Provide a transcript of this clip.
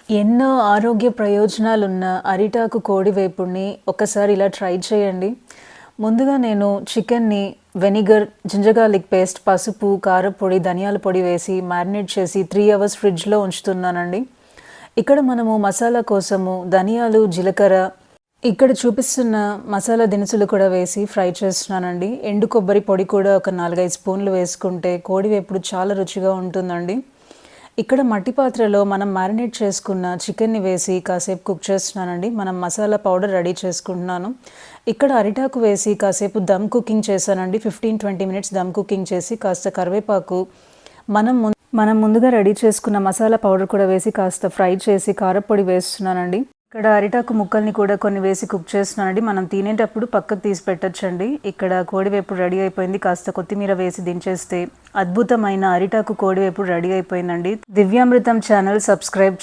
ఎన్నో ఆరోగ్య ప్రయోజనాలున్న అరిటాకు కోడి వేపుడిని ఒకసారి ఇలా ట్రై చేయండి. ముందుగా నేను చికెన్‌ని వెనిగర్, జింజర్ గార్లిక్ పేస్ట్, పసుపు, కారప్పొడి, ధనియాల పొడి వేసి మ్యారినేట్ చేసి 3 అవర్స్ ఫ్రిడ్జ్‌లో ఉంచుతున్నానండి. ఇక్కడ మనము మసాలా కోసము ధనియాలు, జీలకర్ర, ఇక్కడ చూపిస్తున్న మసాలా దినుసులు కూడా వేసి ఫ్రై చేస్తున్నానండి. ఎండు కొబ్బరి పొడి కూడా ఒక 4, 5 స్పూన్లు వేసుకుంటే కోడి వేపుడు చాలా రుచిగా ఉంటుందండి. ఇక్కడ మట్టి పాత్రలో మనం మ్యారినేట్ చేసుకున్న చికెన్‌ని వేసి కాసేపు కుక్ చేస్తున్నానండి. మనం మసాలా పౌడర్ రెడీ చేసుకుంటున్నాను. ఇక్కడ అరిటాకు వేసి కాసేపు దమ్ కుకింగ్ చేశానండి. 15, 20 మినిట్స్ దమ్ కుకింగ్ చేసి కాస్త కరివేపాకు, మనం ముందుగా రెడీ చేసుకున్న మసాలా పౌడర్ కూడా వేసి కాస్త ఫ్రై చేసి కారప్పొడి వేస్తున్నానండి. ఇక్కడ అరిటాకు ముక్కల్ని కూడా కొన్ని వేసి కుక్ చేస్తున్నానండి. మనం తినేటప్పుడు పక్కకు తీసి పెట్టొచ్చండి. ఇక్కడ కోడివేపుడు రెడీ అయిపోయింది. కాస్త కొత్తిమీర వేసి దించేస్తే అద్భుతమైన అరిటాకు కోడివేపుడు రెడీ అయిపోయిందండి. దివ్యామృతం ఛానల్ సబ్స్క్రైబ్